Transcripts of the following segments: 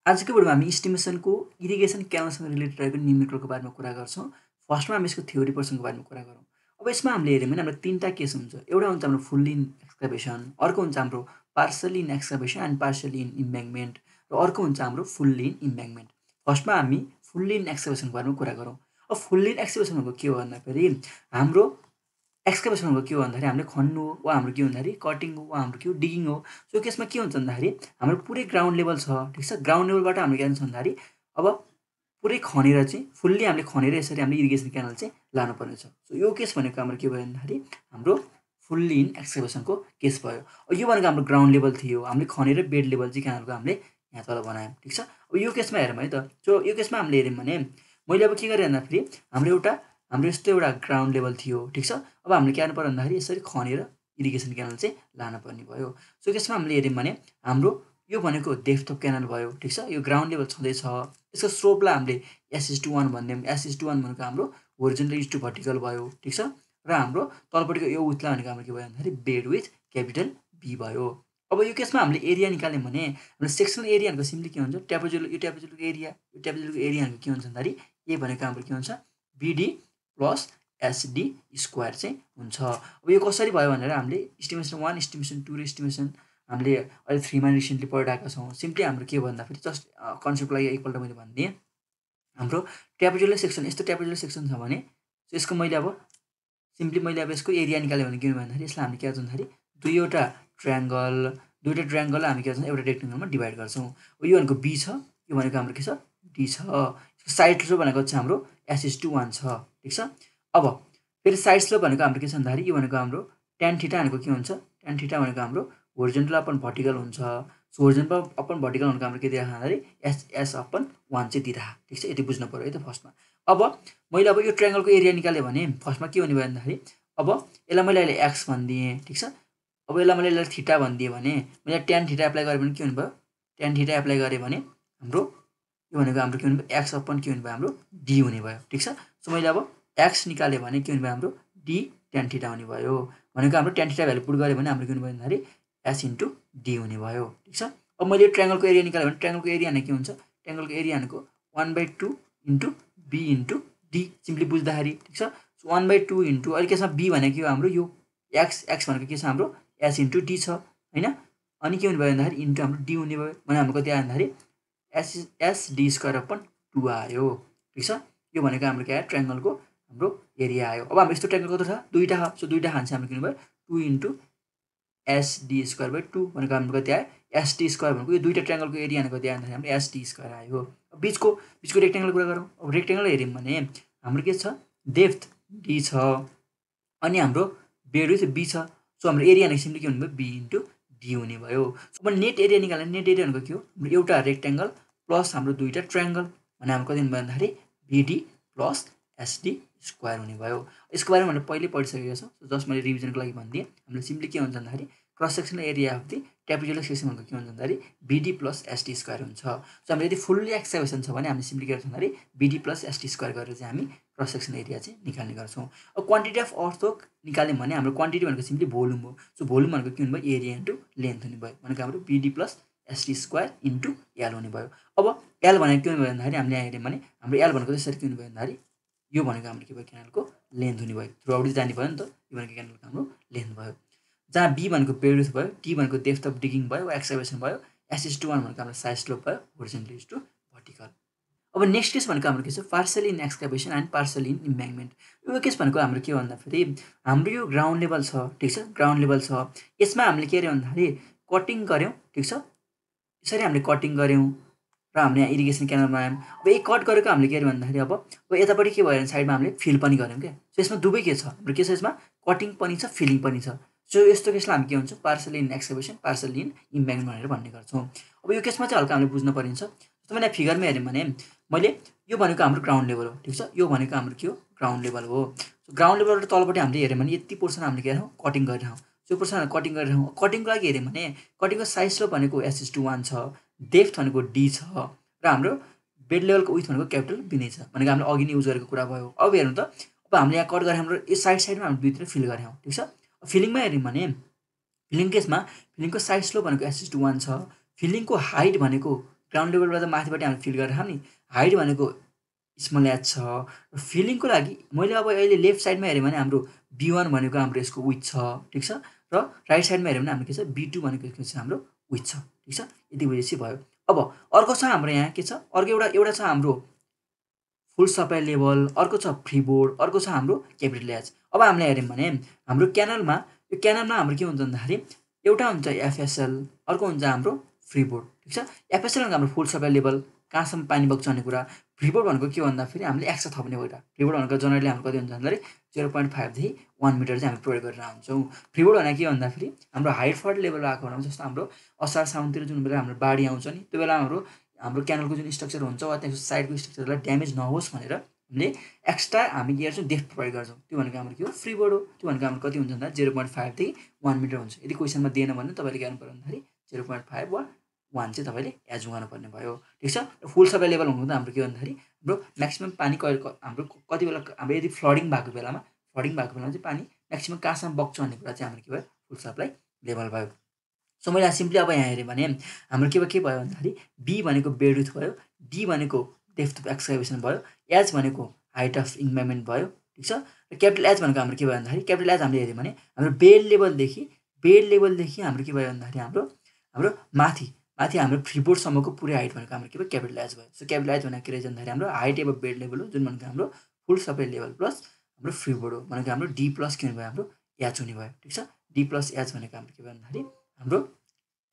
आजको भिडियोमा हामी इस्टिमेसनको इरिगेसन क्यानलसँग रिलेटेड रहेको न्युमेरिकलको बारेमा कुरा गर्छौँ। फर्स्टमा हामी यसको थ्योरी पोर्सनको बारेमा कुरा गरौँ। अब यसमा हामीले हेऱ्यौँ भने हाम्रो 3टा केस हुन्छ। एउटा हुन्छ हाम्रो फुल्ली इन एक्सकाभेसन, अर्को हुन्छ हाम्रो partially in excavation and partially in embankment र अर्को हुन्छ हाम्रो फुल्ली इन इम्ब्याङ्कमेन्ट। फर्स्टमा हामी फुल्ली इन एक्सकाभेसनको बारेमा कुरा गरौँ। अब फुल्ली इन एक्सकाभेसन भनेको के हो भन्दाखेरि हाम्रो एक्सकाभेसन भनेको के हो भन्दाखेरि हामीले खन्नु हो वा हाम्रो के हो भन्दाखेरि कटिङ हो वा हाम्रो के हो डिगिङ हो। सो यो केसमा के हुन्छ भन्दाखेरि हाम्रो पुरै ग्राउन्ड लेभल छ, ठिक छ। ग्राउन्ड लेभलबाट हामीले के गर्छ भन्दाखेरि अब पुरै खनेर चाहिँ फुल्ली हामीले खनेर यसरी हामीले इरिगेसन क्यानल चाहिँ लानुपर्ने छ। सो यो केस भनेको हाम्रो के भयो भन्दाखेरि हाम्रो फुल्ली इन एक्सकाभेसनको केस भयो। यो भनेको हाम्रो ग्राउन्ड लेभल थियो, हामीले खनेर बेड लेभल चाहिँ क्यानलको हामीले यहाँ तल बनायौँ, ठिक छ। अब यो केसमा हेरौँ है त। सो यो केसमा हामीले हेऱ्यौँ भने मैले अब के गरेँ भन्दाखेरि हाम्रो यस्तो एउटा ग्राउन्ड लेभल थियो, ठिक छ। अब हामीले के गर्नु पर्यो भन्दाखेरि यसरी खनेर इरिगेसन क्यानल चाहिँ लानुपर्ने भयो। सो यसमा हामीले हेऱ्यौँ भने हाम्रो यो भनेको डेप्थ अफ क्यानल भयो, ठिक छ। यो ग्राउन्ड लेभल छँदैछ। यसको स्लोपलाई हामीले S:1 भनिदियौँ। S:1 भनेको हाम्रो होरिजोन्टल इज टु भर्टिकल भयो, ठिक छ। र हाम्रो तलपट्टिको यो विथलाई भनेको हाम्रो के भयो भन्दाखेरि बेड विथ क्यापिटल B भयो। अब यो केसमा हामीले एरिया निकाल्यौँ भने हाम्रो सेक्सनल एरिया भनेको सिम्पली के हुन्छ, ट्यापेजुलको एरिया। यो ट्यापेजुलको एरिया भनेको के हुन्छ भन्दाखेरि ए भनेको हाम्रो के हुन्छ BD प्लस SD स्क्वायर चाहिँ हुन्छ। अब यो कसरी भयो भनेर हामीले इस्टिमेसन 1, इस्टिमेसन 2 र इस्टिमेसन हामीले अहिले 3मा रिसेन्टली पढिरहेका छौँ। सिम्पली हाम्रो के भन्दाखेरि जस्ट कन्सेप्टको लागि एकपल्ट मैले भनिदिएँ। हाम्रो ट्यापेजुलर सेक्सन यस्तो ट्यापेजुलर सेक्सन छ भने यसको मैले अब यसको एरिया निकाल्यो भने के भयो भन्दाखेरि यसलाई हामीले के गर्छौँ भन्दाखेरि दुईवटा ट्रायङ्गललाई हामी के गर्छौँ एउटा रेक्टेङ्गलमा डिभाइड गर्छौँ। यो भनेको B छ, यो भनेको हाम्रो के छ D छ। साइड स्लोप भनेको चाहिँ हाम्रो S:1 छ, ठिक छ। अब फेरि साइड स्लोप भनेको हाम्रो के छ भन्दाखेरि यो भनेको हाम्रो tan थीटा भनेको के हुन्छ, tan थीटा भनेको हाम्रो होरिजोन्टल अपन भर्टिकल हुन्छ। सो होरिजोन्टल अपन भर्टिकल भनेको हाम्रो के दिइराख्छ भन्दाखेरि S/1 चाहिँ दिइराख्छ, ठिक छ। यति बुझ्नु पऱ्यो है त फर्स्टमा। अब मैले अब यो ट्रायङ्गलको एरिया निकाल्यो भने फर्स्टमा के हुने भयो भन्दाखेरि अब यसलाई मैले अहिले x भनिदिएँ, ठिक छ। अब यसलाई मैले थीटा भनिदिएँ भने मैले tan थीटा एप्लाई गरेँ भने के हुने भयो, tan थीटा एप्लाई गरेँ भने हाम्रो यो भनेको हाम्रो के हुने भयो x/के हुने भयो हाम्रो D हुने भयो, ठिक छ। सो मैले अब x निकाल्यो भने के हुने भयो हाम्रो D tan थीटा हुने भयो। भनेको हाम्रो tan थीटा भ्यालु पुट गऱ्यो भने हाम्रो के हुने भयो भन्दाखेरि S/D हुने भयो, ठिक छ। अब मैले ट्रायङ्गलको एरिया निकाल्यो भने ट्रायङ्गलको एरिया भनेको के हुन्छ, ट्रायङ्गलको एरिया भनेको 1/2 × B × D सिम्पली बुझ्दाखेरि, ठिक छ। 1/2 इन्टु अहिले केसमा B भनेको के हो हाम्रो यो x भनेको के छ हाम्रो S/D छ होइन। अनि के हुने भयो भन्दाखेरि इन्टु हाम्रो D हुने भयो भने हाम्रो कति आयो भन्दाखेरि SD²/2 आयो, ठिक छ। यो भनेको हाम्रो के आयो ट्रायङ्गलको हाम्रो एरिया आयो। अब हाम्रो यस्तो ट्रायङ्गल कस्तो छ दुईवटा छ। सो दुईवटा खान्छ हाम्रो के हुने भयो 2 × SD²/2 भनेको हाम्रो कति आयो SD² भनेको यो दुईवटा ट्रायङ्गलको एरिया भनेको कति आयो भन्दाखेरि हाम्रो SD² आयो। बिचको रेक्टेङ्गल कुरा गरौँ। अब रेक्टेङ्गल हेऱ्यौँ भने हाम्रो के छ डेप्थ D छ अनि हाम्रो बेड विथ B छ। सो हाम्रो एरिया भनेको सिम्पली के हुने भयो B × D हुने भयो। अब नेट एरिया निकाल्ने नेट एरिया भनेको के हो हाम्रो एउटा रेक्टेङ्गल प्लस हाम्रो दुईवटा ट्रायङ्गल भने हाम्रो कति हुने भयो भन्दाखेरि BD प्लस SD² हुने भयो। यसको बारेमा हामीले पहिले पढिसकेका छौँ। जस्ट मैले रिभिजनको लागि भनिदिएँ। हामीले सिम्पली के हुन्छ भन्दाखेरि cross sectional area of the trapezoidal section भनेको के हुन्छ भन्दाखेरि BD प्लस SD² हुन्छ। सो हाम्रो यदि फुल्ली एक्सकाभेसन छ भने हामीले सिम्पली के गर्छौँ भन्दाखेरि BD प्लस SD² गरेर चाहिँ हामी क्रस सेक्सनल एरिया चाहिँ निकाल्ने गर्छौँ। अब क्वान्टिटी अफ अर्थ निकाल्यौँ भने हाम्रो क्वान्टिटी भनेको सिम्पली भोल्युम हो। सो भोल्युम भनेको के हुने भयो एरिया इन्टु लेन्थ हुने भयो भनेको हाम्रो BD plus SD² into L हुने भयो। अब L भनेको के हुने भयो भन्दाखेरि हामीले यहाँ हेऱ्यौँ भने हाम्रो L भनेको त्यसरी के हुने भयो भन्दाखेरि यो भनेको हाम्रो के भयो क्यानलको लेन्थ हुने भयो। थ्रु आउट जाने भयो नि त। यो भनेको क्यानलको हाम्रो लेन्थ भयो। जहाँ B भनेको बेड विड्थ भयो, D भनेको डेप्थ अफ डिगिङ भयो वा एक्सकाभेसन भयो, S:1 भनेको हाम्रो साइड स्लोप भयो होरिजोन्टल इज टु भर्टिकल। अब नेक्स्ट केस भनेको हाम्रो के छ partially in excavation and partially in embankment. यो केस भनेको हाम्रो के भन्दाखेरि हाम्रो यो ग्राउन्ड लेभल छ, ठिक छ। ग्राउन्ड लेभल छ यसमा हामीले के गर्यौँ भन्दाखेरि कटिङ गऱ्यौँ, ठिक छ। यसरी हामीले कटिङ गऱ्यौँ र हामीले यहाँ इरिगेसन क्यानल बनायौँ। अब यही कट गरेको हामीले के गर्यौँ भन्दाखेरि अब यतापट्टि के भयो भने साइडमा हामीले फिल पनि गऱ्यौँ क्या। सो यसमा दुवै के छ हाम्रो के छ यसमा कटिङ पनि छ फिलिङ पनि छ। सो यस्तो केसलाई हामी के भन्छौँ partially in excavation partially in embankment भनेर भन्ने गर्छौँ। अब यो केसमा चाहिँ हल्का हामीले बुझ्नु परिन्छ। जस्तो मैले फिगरमा हेऱ्यौँ भने मैले यो भनेको हाम्रो ग्राउन्ड लेभल हो, ठिक छ। यो भनेको हाम्रो के हो ग्राउन्ड लेभल हो। सो ग्राउन्ड लेभलबाट तलपट्टि हामीले हेऱ्यौँ भने यति पोर्सन हामीले के गर्छौँ कटिङ गरिरहौँ। सो पोर्सन हामीले कटिङ गरिरहौँ। कटिङको लागि हेऱ्यौँ भने कटिङको साइड स्लोप भनेको S:1 छ, डेप्थ भनेको D छ र हाम्रो बेड लेभलको विथ भनेको क्यापिटल B नै छ भनेको हामीले अघि नै युज गरेको कुरा भयो। अब हेर्नु त अब हामीले यहाँ कट गरेर हाम्रो यो साइडमा हामीले दुईतिर फिल गऱ्यौँ, ठिक छ। फिलिङमा हेऱ्यौँ भने फिलिङ केसमा फिलिङको साइड स्लोप भनेको S:1 छ, फिलिङको हाइट भनेको ग्राउन्ड लेभलबाट माथिबाट हामीले फिल गरेर नि हाइट भनेको स्मल एच छ र फिलिङको लागि मैले अब अहिले लेफ्ट साइडमा हेऱ्यो भने हाम्रो B1 भनेको हाम्रो यसको विथ छ ठिक छ र राइट साइडमा हेऱ्यो भने हाम्रो के छ B2 भनेको के छ हाम्रो विथ छ ठिक छ यति बुझेपछि भयो अब अर्को छ हाम्रो यहाँ के छ अर्को एउटा छ हाम्रो फुल सप्लाई लेभल अर्को छ फ्री बोर्ड अर्को छ हाम्रो क्यापिटल एच अब हामीले हेऱ्यौँ भने हाम्रो क्यानलमा यो क्यानलमा हाम्रो के हुन्छ भन्दाखेरि एउटा हुन्छ FSL अर्को हुन्छ हाम्रो फ्री बोर्ड ठिक छ FSL भनेको हाम्रो फुल सप्लाई लेभल कहाँसम्म पानी बग्छ भन्ने कुरा फ्री बोर्ड भनेको के भन्दाखेरि हामीले एक्स्ट्रा थप्ने भएर फ्री बोर्ड भनेको जनरली हाम्रो कति हुन्छ भन्दाखेरि 0.5 देखि 1 मिटर चाहिँ हामी प्रयोग गरेर हुन्छौँ फ्री बोर्ड भनेको के भन्दाखेरि हाम्रो हाइट फल्ट लेभल आएको बेलामा जस्तो हाम्रो असार साउनतिर जुन बेला हाम्रो बाढी आउँछ नि त्यो बेला हाम्रो क्यानलको जुन स्ट्रक्चर हुन्छ वा त्यसको साइडको स्ट्रक्चरलाई ड्यामेज नहोस् भनेर हामीले एक्स्ट्रा हामी के गर्छौँ डेप्थ प्रयोग गर्छौँ त्यो भनेको हाम्रो के हो फ्री बोर्ड हो त्यो भनेको हाम्रो कति हुन्छ भन्दा 0.5 देखि 1 मिटर हुन्छ यदि क्वेसनमा दिएन भने तपाईँले के गर्नु पर्यो भन्दाखेरि 0.5 वा 1 चाहिँ तपाईँले एज गर्नुपर्ने भयो ठिक छ फुल सप्लाई लेभल हुँदा हाम्रो के भन्दाखेरि हाम्रो म्याक्सिमम पानी हाम्रो कति बेला हाम्रो यदि फ्लडिङ भएको बेलामा चाहिँ पानी म्याक्सिमम कहाँसम्म बग्छ भन्ने कुरा चाहिँ हाम्रो के भयो फुल सप्लाई लेभल भयो सो मैले सिम्पली अब यहाँ हेरेँ भने हाम्रो के भयो भन्दाखेरि बी भनेको बेडविथ भयो डी भनेको डेप्थ अफ एक्सकाभेसन भयो एच भनेको हाइट अफ इम्प्याक्टमेन्ट भयो ठिक छ र क्यापिटल एच भनेको हाम्रो के भयो भन्दाखेरि क्यापिटल एच हामीले हेऱ्यौँ भने हाम्रो बेड लेभलदेखि हाम्रो के भयो भन्दाखेरि हाम्रो माथि हाम्रो फ्री बोर्डसम्मको पुरै हाइट भनेको हाम्रो के भयो क्यापिटल एच भयो सो क्यापिटल एच भनेको के रहेछ भन्दाखेरि हाम्रो हाइट एबभ बेड लेभल हो जुन भनेको हाम्रो फुल सप्लाई लेभल प्लस हाम्रो फ्री बोर्ड हो भनेको हाम्रो डी प्लस के हुने भयो हाम्रो एच हुने भयो ठिक छ डी प्लस एच भनेको हाम्रो के भयो भन्दाखेरि हाम्रो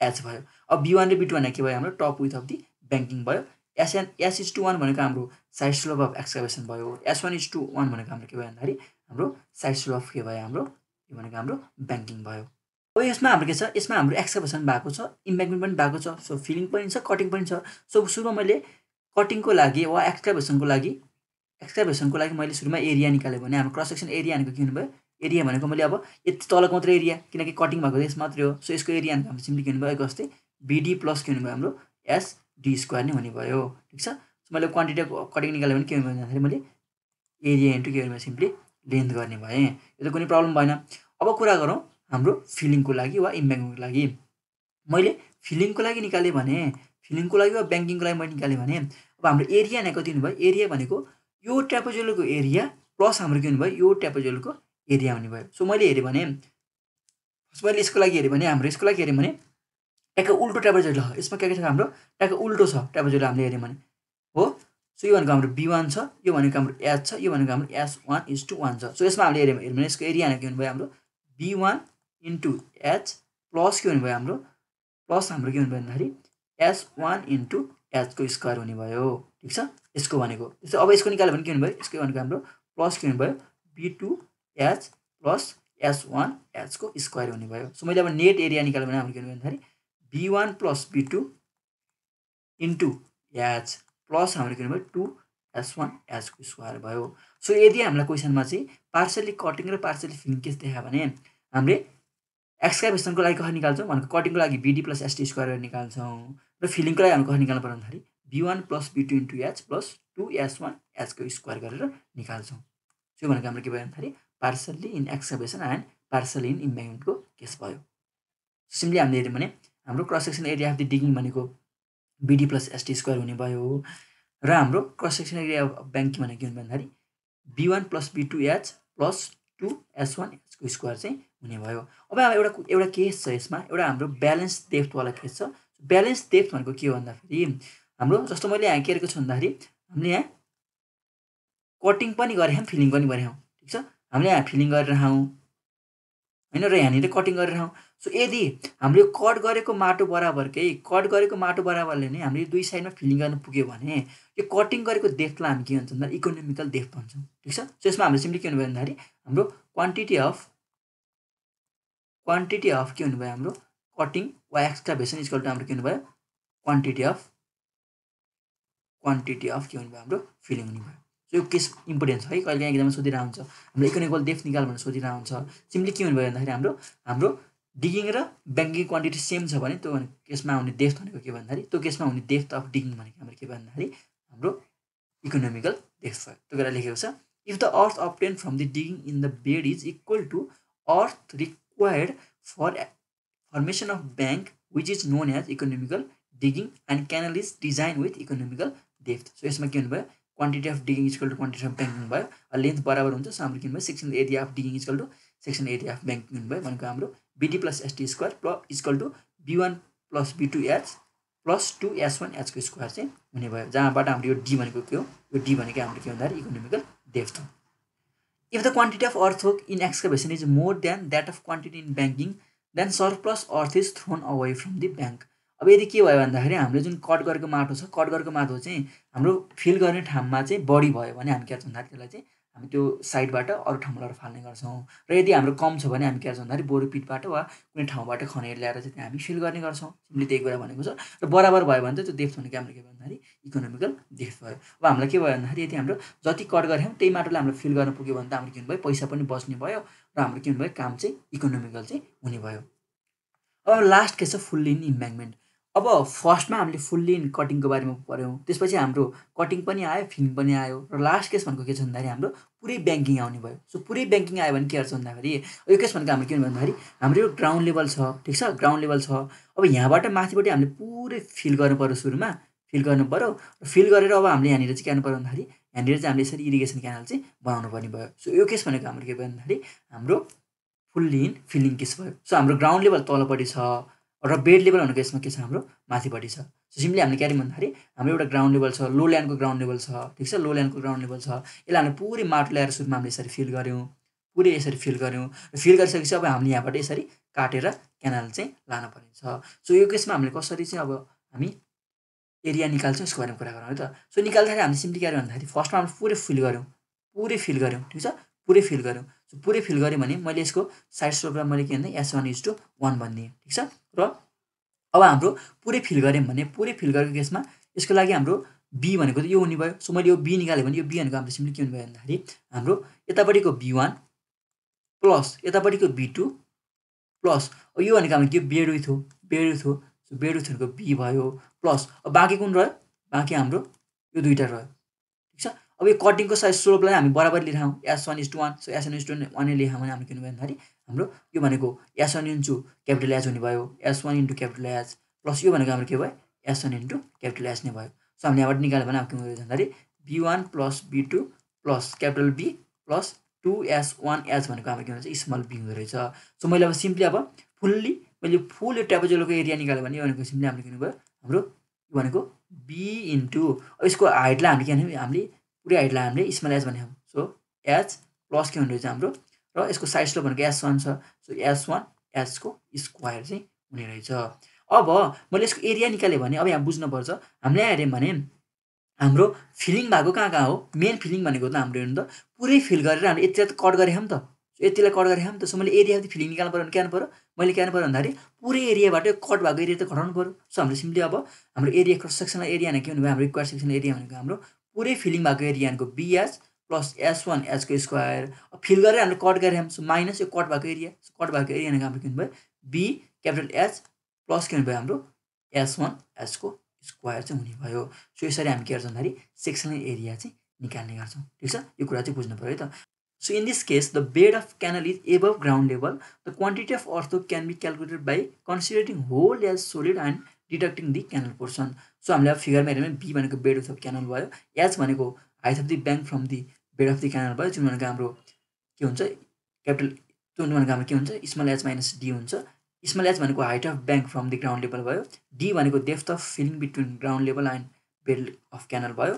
एच भयो अब B1 र B2 भनेको के भयो हाम्रो top with of the banking भयो S1 भनेको हाम्रो साइड स्लोप अफ एक्सकाभेसन भयो S1:1 भनेको हाम्रो के भयो भन्दाखेरि हाम्रो साइड स्लोप के भयो हाम्रो यो भनेको हाम्रो ब्याङ्किङ भयो अब यसमा हाम्रो के छ यसमा हाम्रो एक्सकाभेसन भएको छ इम्प्याक्टमेन्ट पनि भएको छ सो फिलिङ पनि छ कटिङ पनि छ सो सुरुमा मैले कटिङको लागि वा एक्सकाभेसनको लागि मैले सुरुमा एरिया निकालेँ भने हाम्रो क्रस सेक्सन एरिया भनेको के हुनुभयो एरिया भनेको मैले अब यति तलको मात्रै एरिया किनकि कटिङ भएको यस मात्रै हो सो यसको एरिया भनेको हाम्रो सिम्पली के हुनुभयो जस्तै BD प्लस के हुनुभयो हाम्रो SD² नै हुने भयो ठिक छ मैले क्वान्टिटी अफ कटिङ निकालेँ भने के हुने भन्दाखेरि मैले एरिया इन्टु के हुने सिम्पली लेन्थ गर्ने भएँ यो त कुनै प्रब्लम भएन अब कुरा गरौँ हाम्रो फिलिङको लागि वा इम्प्याक्टमेन्टको लागि मैले फिलिङको लागि निकालेँ भने फिलिङको लागि वा ब्याङ्किङको लागि मैले निकालेँ भने अब हाम्रो एरिया भनेको कति हुनुभयो एरिया भनेको यो ट्रापेजोइडलको एरिया प्लस हाम्रो के हुनुभयो यो ट्रापेजोइडलको एरिया हुने भयो सो मैले हेरेँ भने मैले यसको लागि हेरेँ भने हाम्रो यसको लागि हेऱ्यौँ भने ट्याक्क उल्टो ट्रापेजोइडल हो यसमा के छ हाम्रो ट्याक्क उल्टो छ ट्रापेजोइडल हामीले हेऱ्यौँ भने हो सो यो भनेको हाम्रो B1 छ यो भनेको हाम्रो एच छ यो भनेको हाम्रो S1:1 छ सो यसमा हामीले हेऱ्यौँ भने यसको एरिया भनेको के हुनुभयो हाम्रो B1:H प्लस के हुनुभयो हाम्रो प्लस हाम्रो के हुनुभयो भन्दाखेरि S1:H को स्क्वायर हुने भयो ठिक छ यसको भनेको त्यसो अब यसको निकाल्यो भने के हुनुभयो यसको भनेको हाम्रो प्लस के हुनुभयो B2H प्लस S1H को स्क्वायर हुने भयो सो मैले अब नेट एरिया निकाल्यो भने हाम्रो के हुने भन्दाखेरि B1 plus B2 into H plus हाम्रो के हुनुभयो 2S1H को स्क्वायर भयो सो यदि हामीलाई क्वेसनमा चाहिँ पार्सली कटिङ र पार्सली फिलिङ केस देखायो भने हामीले एक्सकाभेसनको लागि कसरी निकाल्छौँ भनेको कटिङको लागि BD प्लस SD² गरेर निकाल्छौँ र फिलिङको लागि हामीले कसरी निकाल्नु पर्यो भन्दाखेरि B1 plus B2 into H plus 2S1H को स्क्वायर गरेर निकाल्छौँ सो भनेको हाम्रो के भयो भन्दाखेरि partially in excavation and partially in इम्प्याक्टमेन्टको केस भयो सिम्पली हामीले हेऱ्यौँ भने हाम्रो cross section area of the digging भनेको BD प्लस SD² हुने भयो र हाम्रो cross section area of banking भनेको के हुने भन्दाखेरि B1 plus B2H plus 2S1H को स्क्वायर चाहिँ हुने भयो अब एउटा केस छ यसमा एउटा हाम्रो ब्यालेन्स डेप्थवाला केस छ ब्यालेन्स डेप्थ भनेको के हो भन्दाखेरि हाम्रो जस्तो मैले यहाँ के गरेको छु भन्दाखेरि हामीले यहाँ कटिङ पनि गरेँ फिलिङ पनि गरेँ ठिक छ हामीले यहाँ फिलिङ गरेर होइन र यहाँनिर कटिङ गरेर सो यदि हामीले कट गरेको माटो बराबरले नै हामीले दुई साइडमा फिलिङ गर्न पुग्यो भने यो कटिङ गरेको डेप्थलाई हामी के भन्छौँ भन्दा इकोनोमिकल डेप्थ भन्छौँ ठिक छ सो यसमा हामीले सिम्पली के हुनुभयो भन्दाखेरि हाम्रो क्वान्टिटी अफ के हुनुभयो हाम्रो कटिङ वा एक्सकाभेसन इक्वल टु हाम्रो के हुनुभयो क्वान्टिटी अफ के हुनुभयो हाम्रो फिलिङ हुने भयो सो यो केस इम्पोर्टेन्ट छ है कहिले काहीँ एक्जाममा सोधिरहेको हुन्छ हाम्रो इकोनोमिकल डेप्थ निकाल भनेर सोधिरहेको हुन्छ सिम्पली के हुनुभयो भन्दाखेरि हाम्रो डिगिङ र ब्याङ्किङ क्वान्टिटी सेम छ भने त्यो केसमा आउने डेप्थ भनेको के भन्दाखेरि त्यो केसमा हुने डेप्थ अफ डिगिङ भनेको हाम्रो के भन्दाखेरि हाम्रो इकोनोमिकल डेप्थ भयो त्यो कुरा लेखेको छ if the earth obtain from the digging in the bed is equal to earth required for formation of bank which is known as economical digging and canal is design with economical depth. So यसमा के हुनुभयो quantity of digging equal to quantity of banking भयो length बराबर हुन्छ। So हाम्रो के हुनुभयो section area of digging equal to section area of banking हुनुभयो भनेको हाम्रो BD plus ST square plus equal to B1 plus B2 H plus 2 S1 एचको स्क्वायर चाहिँ हुने भयो, जहाँबाट हाम्रो यो डी भनेको के हो, यो डी भनेको हाम्रो के भन्दाखेरि इकोनोमिकल डेप्थ हो। If the quantity of earthwork in excavation is more than that of quantity in banking then surplus earth is thrown away from the bank. अब यदि के भयो भन्दाखेरि हामीले जुन कट गरेको माटो छ, कट गरेको माटो चाहिँ हाम्रो फिल गर्ने ठाउँमा चाहिँ बढी भयो भने हामी के गर्छौँ भन्दाखेरि त्यसलाई चाहिँ हामी त्यो साइडबाट अरू ठाउँमा लगेर फाल्ने गर्छौँ। र यदि हाम्रो कम छ भने हामी के गर्छौँ भन्दाखेरि बोरो पिटबाट वा कुनै ठाउँबाट खनेर ल्याएर चाहिँ त्यहाँ हामी फिल गर्ने गर्छौँ। सिम्पली त्यही कुरा भनेको छ। र बराबर भयो भने चाहिँ त्यो डेप्थ भनेको हाम्रो के भयो भन्दाखेरि इकोनोमिकल डेप्थ भयो। अब हामीलाई के भयो भन्दाखेरि यदि हाम्रो जति कट गऱ्यौँ त्यही माटोले हाम्रो फिल गर्न पुग्यो भने त हाम्रो के हुनुभयो पैसा पनि बच्ने भयो र हाम्रो के हुनुभयो काम चाहिँ इकोनोमिकल चाहिँ हुने भयो। अब लास्ट के छ फुल्ली इन इम्ब्याङ्कमेन्ट। अब फर्स्टमा हामीले फुल्ली इन कटिङको बारेमा पढ्यौँ, त्यसपछि हाम्रो कटिङ पनि आयो फिलिङ पनि आयो र लास्ट केस भनेको के छ भन्दाखेरि हाम्रो पुरै ब्याङ्किङ आउने भयो। सो पुरै ब्याङ्किङ आयो भने के गर्छ भन्दाखेरि यो केस भनेको हाम्रो के हुनु भन्दाखेरि हाम्रो यो ग्राउन्ड लेभल छ, ठिक छ, ग्राउन्ड लेभल छ। अब यहाँबाट माथिपट्टि हामीले पुरै फिल गर्नु पऱ्यो, सुरुमा फिल गर्नु पऱ्यो र फिल गरेर अब हामीले यहाँनिर चाहिँ के गर्नु पऱ्यो भन्दाखेरि यहाँनिर चाहिँ हामीले यसरी इरिगेसन क्यानल चाहिँ बनाउनु पर्ने भयो। सो यो केस भनेको हाम्रो के भयो भन्दाखेरि हाम्रो फुल्ली इन फिलिङ केस भयो। सो हाम्रो ग्राउन्ड लेभल तलपट्टि छ र बेड लेभल भनेको यसमा के छ हाम्रो माथिपट्टि छ। सो सिम्पली हामीले के भन्दाखेरि हाम्रो एउटा ग्राउन्ड लेभल छ, लो ल्यान्डको ग्राउन्ड लेभल छ, ठिक छ, लो ल्यान्डको ग्राउन्ड लेभल छ। यसलाई हामीले पुरै माटो ल्याएर सुरुमा हामीले यसरी फिल गऱ्यौँ, पुरै यसरी फिल गऱ्यौँ र फिल गरिसकेपछि अब हामीले यहाँबाट यसरी काटेर क्यानल चाहिँ लान पर्ने छ। सो यो केसमा हामीले कसरी चाहिँ अब हामी एरिया निकाल्छौँ यसको बारेमा कुरा गरौँ है त। सो निकाल्दाखेरि हामीले सिम्पली के गर्यौँ भन्दाखेरि फर्स्टमा हामीले पुरै फिल गऱ्यौँ, ठिक छ, पुरै फिल गऱ्यौँ। सो पुरै फिल गरेँ भने मैले यसको साइड स्लोपलाई मैले के भन्दा S1:1 भनिदिएँ, ठिक छ। र अब हाम्रो पुरै फिल गऱ्यौँ भने पुरै फिल गरेको केसमा यसको लागि हाम्रो बी भनेको त यो हुने भयो। सो मैले यो बी निकालेँ भने यो बी भनेको हाम्रो सिम्पली के हुने भयो भन्दाखेरि हाम्रो यतापट्टिको B1 प्लस यतापट्टिको B2 प्लस यो भनेको हाम्रो के बेड विथ हो, सो बेड विथ भनेको बी भयो प्लस अब बाँकी कुन रह्यो, बाँकी हाम्रो यो दुईवटा रह्यो, ठिक छ। अब यो कटिङको साइज स्लोपलाई हामी बराबर लिइरहौँ S1:1। सो S1:1 लेख्यौँ भने हाम्रो के हुने भयो भन्दाखेरि हाम्रो यो भनेको S1 इन्टु क्यापिटल एच हुने भयो, S1 into capital H plus यो भनेको हाम्रो के भयो S1 इन्टु क्यापिटल एच नै भयो। सो हामीले यहाँबाट निकाल्यो भने हाम्रो के हुँदो रहेछ भन्दाखेरि B1 plus B2 plus capital B plus 2S1H भनेको हाम्रो के हुन्छ स्मल बी हुँदो रहेछ। सो मैले अब सिम्पली अब फुल्ली मैले फुल यो ट्रापेजोइडको एरिया निकाल्यो भने यो भनेको सिम्पली हामीले के हुनुभयो हाम्रो यो भनेको बी इन्टु यसको हाइटलाई हामीले के भने हामीले पुरै हाइटलाई हामीले स्मल एच भनेको। सो एच प्लस के हुने रहेछ हाम्रो र यसको साइड स्लोप भनेको S1 छ। सो S1H को स्क्वायर चाहिँ हुने रहेछ। अब मैले यसको एरिया निकालेँ भने अब यहाँ बुझ्नुपर्छ हामीले यहाँ हेऱ्यौँ भने हाम्रो फिलिङ भएको कहाँ हो, मेन फिलिङ भनेको त हाम्रो हेर्नु त पुरै फिल गरेर हामीले यतिलाई त कट गरेँ त, यतिलाई कट गरेँ त। सो मैले एरिया फिलिङ निकाल्नु पऱ्यो भने के गर्नु पऱ्यो, मैले के गर्नु पऱ्यो भन्दाखेरि पुरै एरियाबाट कट भएको एरिया त घटाउनु पऱ्यो। सो हामीले सिम्पली अब हाम्रो एरिया क्रस सेक्सनल एरिया भनेको के हुनुभयो हाम्रो रिक्वायर्ड सेक्सनल एरिया भनेको हाम्रो पुरै फिलिङ भएको एरिया भनेको BH प्लस S1H को स्क्वायर फिल गरेर हामीले कट गरेँ। सो माइनस यो कट भएको एरिया, कट भएको एरिया भनेको हाम्रो के हुनुभयो बी क्यापिटल एच प्लस के हुनुभयो हाम्रो S1H को स्क्वायर चाहिँ हुने भयो। सो यसरी हामी के गर्छौँ भन्दाखेरि सेक्सनल एरिया चाहिँ निकाल्ने गर्छौँ, ठिक छ। यो कुरा चाहिँ बुझ्नु पऱ्यो है त। So in this case, the bed of canal is above ground level. The quantity of earthwork can be calculated by considering whole as solid and deducting the canal portion. So हामीले अब फिगरमा हेऱ्यौँ भने बी भनेको bed of canal भयो, H भनेको height of the bank from the bed of the canal भयो, जुन भनेको हाम्रो के हुन्छ क्यापिटल, जुन भनेको हाम्रो के हुन्छ स्मल एच माइनस डी हुन्छ। स्मल एच भनेको height of bank from the ground level भयो, डी भनेको depth of filling between ground level and bed of canal भयो,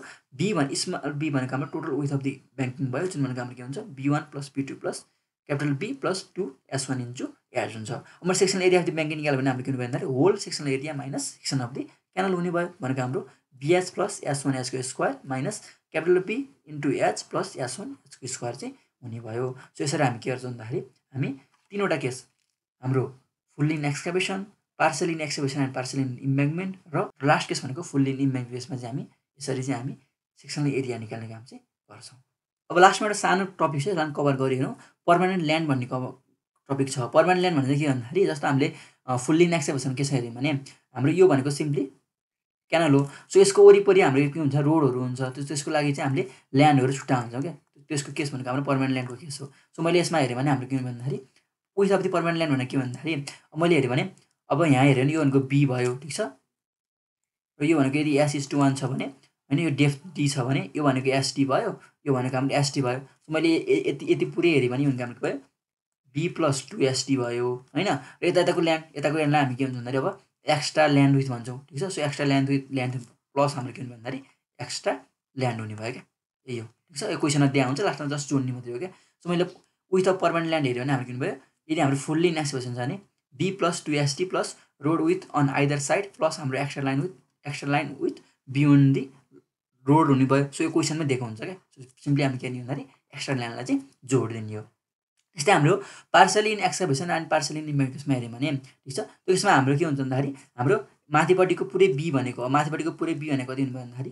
स्मल बी भनेको हाम्रो total width of the banking भयो, जुन भनेको हाम्रो के हुन्छ B1 plus B2 plus capital B plus 2S1 into h हुन्छ। अब मैले sectional area of the banking निकाल्यो भने हाम्रो के हुने भयो भन्दाखेरि whole sectional area minus section of the canal हुने भयो भनेको हाम्रो BH प्लस S1H को square minus capital B into h plus S1H को स्क्वायर चाहिँ हुने भयो। सो यसरी हामी के गर्छौँ भन्दाखेरि हामी तीनवटा केस हाम्रो fully in excavation, partial in excavation and partial in embankment र लास्ट केस भनेको फुल्ली इन इम्ब्याङ्कमेन्ट केसमा चाहिँ हामी यसरी चाहिँ हामी सेक्सनल एरिया निकाल्ने काम चाहिँ गर्छौँ। अब लास्टमा एउटा सानो टपिक छ, जसलाई कभर गरिहेरौँ, पर्मानेन्ट ल्यान्ड भन्ने टपिक छ। पर्मानेन्ट ल्यान्ड भन्ने चाहिँ के भन्दाखेरि जस्तो हामीले फुल्ली इन एक्सकभेसन के छ हेऱ्यौँ भने हाम्रो यो भनेको सिम्पली क्यानल हो। सो यसको वरिपरि हाम्रो के हुन्छ रोडहरू हुन्छ, त्यसको लागि चाहिँ हामीले ल्यान्डहरू छुट्टा हुन्छौँ क्या, त्यसको केस भनेको हाम्रो पर्मानेन्ट ल्यान्डको केस हो। सो मैले यसमा हेरेँ भने हाम्रो के भन्दाखेरि with of the permanent land भनेको के भन्दाखेरि मैले हेरेँ भने अब यहाँ हेऱ्यो भने यो भनेको बी भयो, ठिक छ, र यो भनेको यदि s = 1 छ भने हैन यो डेप्थ d छ भने यो भनेको sd भयो, यो भनेको हाम्रो sd भयो। मैले यति पुरै हेरेँ भने यो भनेको हाम्रो भयो b + 2sd भयो हैन। र यताको ल्यान्डलाई हामी के भन्छौँ भन्दाखेरि अब एक्स्ट्रा ल्यान्ड विथ भन्छौँ, ठीक छ। So extra land with plus हाम्रो के हुने भन्दाखेरि एक्स्ट्रा ल्यान्ड हुने भयो क्या, यही हो, ठीक छ। यो क्वेसनमा दिया हुन्छ, लास्टमा जस्ट जोड्ने मात्रै हो क्या। सो मैले विथ अ पर्मानेन्ट ल्यान्ड हेऱ्यो भने हाम्रो के हुने भयो, यदि हाम्रो फुल्ली इन एक्सप्रेसन छ भने b + 2sd plus road with on either side plus हाम्रो extra line with beyond the road हुने भयो। सो यो क्वेसनमै दिएको हुन्छ क्या। सो सिम्पली हामी के गर्ने भन्दाखेरि एक्स्ट्रा ल्यान्डलाई चाहिँ जोडिदिने हो। त्यस्तै हाम्रो partially in excavation and partially in न्युमेरिकल्समा हेऱ्यौँ भने, ठिक छ, त्यसमा हाम्रो के हुन्छ भन्दाखेरि हाम्रो माथिपट्टिको पुरै b भनेको कति हुने भयो भन्दाखेरि,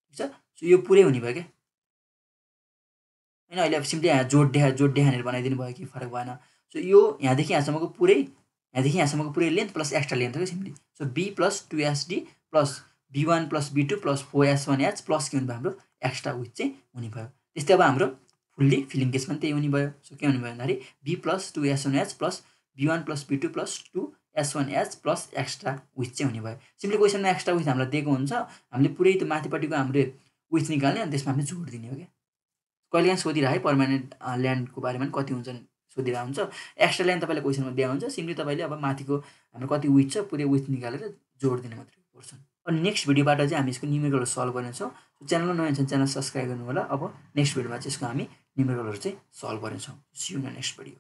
ठिक छ। सो यो पुरै हुने भयो क्या हैन। अहिले अब सिम्पली यहाँ जोड देखानेर बनाइदिनु भयो कि फरक भएन। सो यो यहाँदेखि यहाँसम्मको पुरै लेन्थ प्लस एक्स्ट्रा लेन्थ हो क्या simply. So b + 2sd plus b1 + b2 plus 4s1h plus के हुने भयो हाम्रो एक्स्ट्रा विथ चाहिँ हुने भयो। त्यस्तै अब हाम्रो फुल्ली फिलिङ केसमा पनि त्यही हुने भयो। सो के हुने भयो भन्दाखेरि b + 2s1h plus b1 + b2 plus 2s1h plus extra with चाहिँ हुने भयो। सिम्पली क्वेसनमा एक्स्ट्रा विथ हामीलाई दिएको हुन्छ, हामीले पुरै त्यो माथिपट्टिको हाम्रो विथ निकाल्ने अनि त्यसमा हामीले जोड दिने हो क्या। कहिलेकाहीँ सोधिरहे पर्मानेन्ट ल्यान्डको बारेमा पनि कति हुन्छ सोधिरहेको हुन्छ। एक्स्ट्रा ल्यान्ड तपाईँलाई क्वेसनमा दिएको हुन्छ, सिम्पली तपाईँले अब माथिको हाम्रो कति विथ छ पुरै विथ निकालेर जोड दिने मात्रै पर्छ। अनि नेक्स्ट भिडियोबाट चाहिँ हामी यसको न्युमेरिकलहरू सल्भ गर्नेछौँ। च्यानलमा नयाँ छ च्यानल सब्सक्राइब गर्नु होला। अब नेक्स्ट भिडियोमा चाहिँ यसको हामी न्युमेरिकलहरू चाहिँ सल्भ गर्नेछौँ। See you in next video.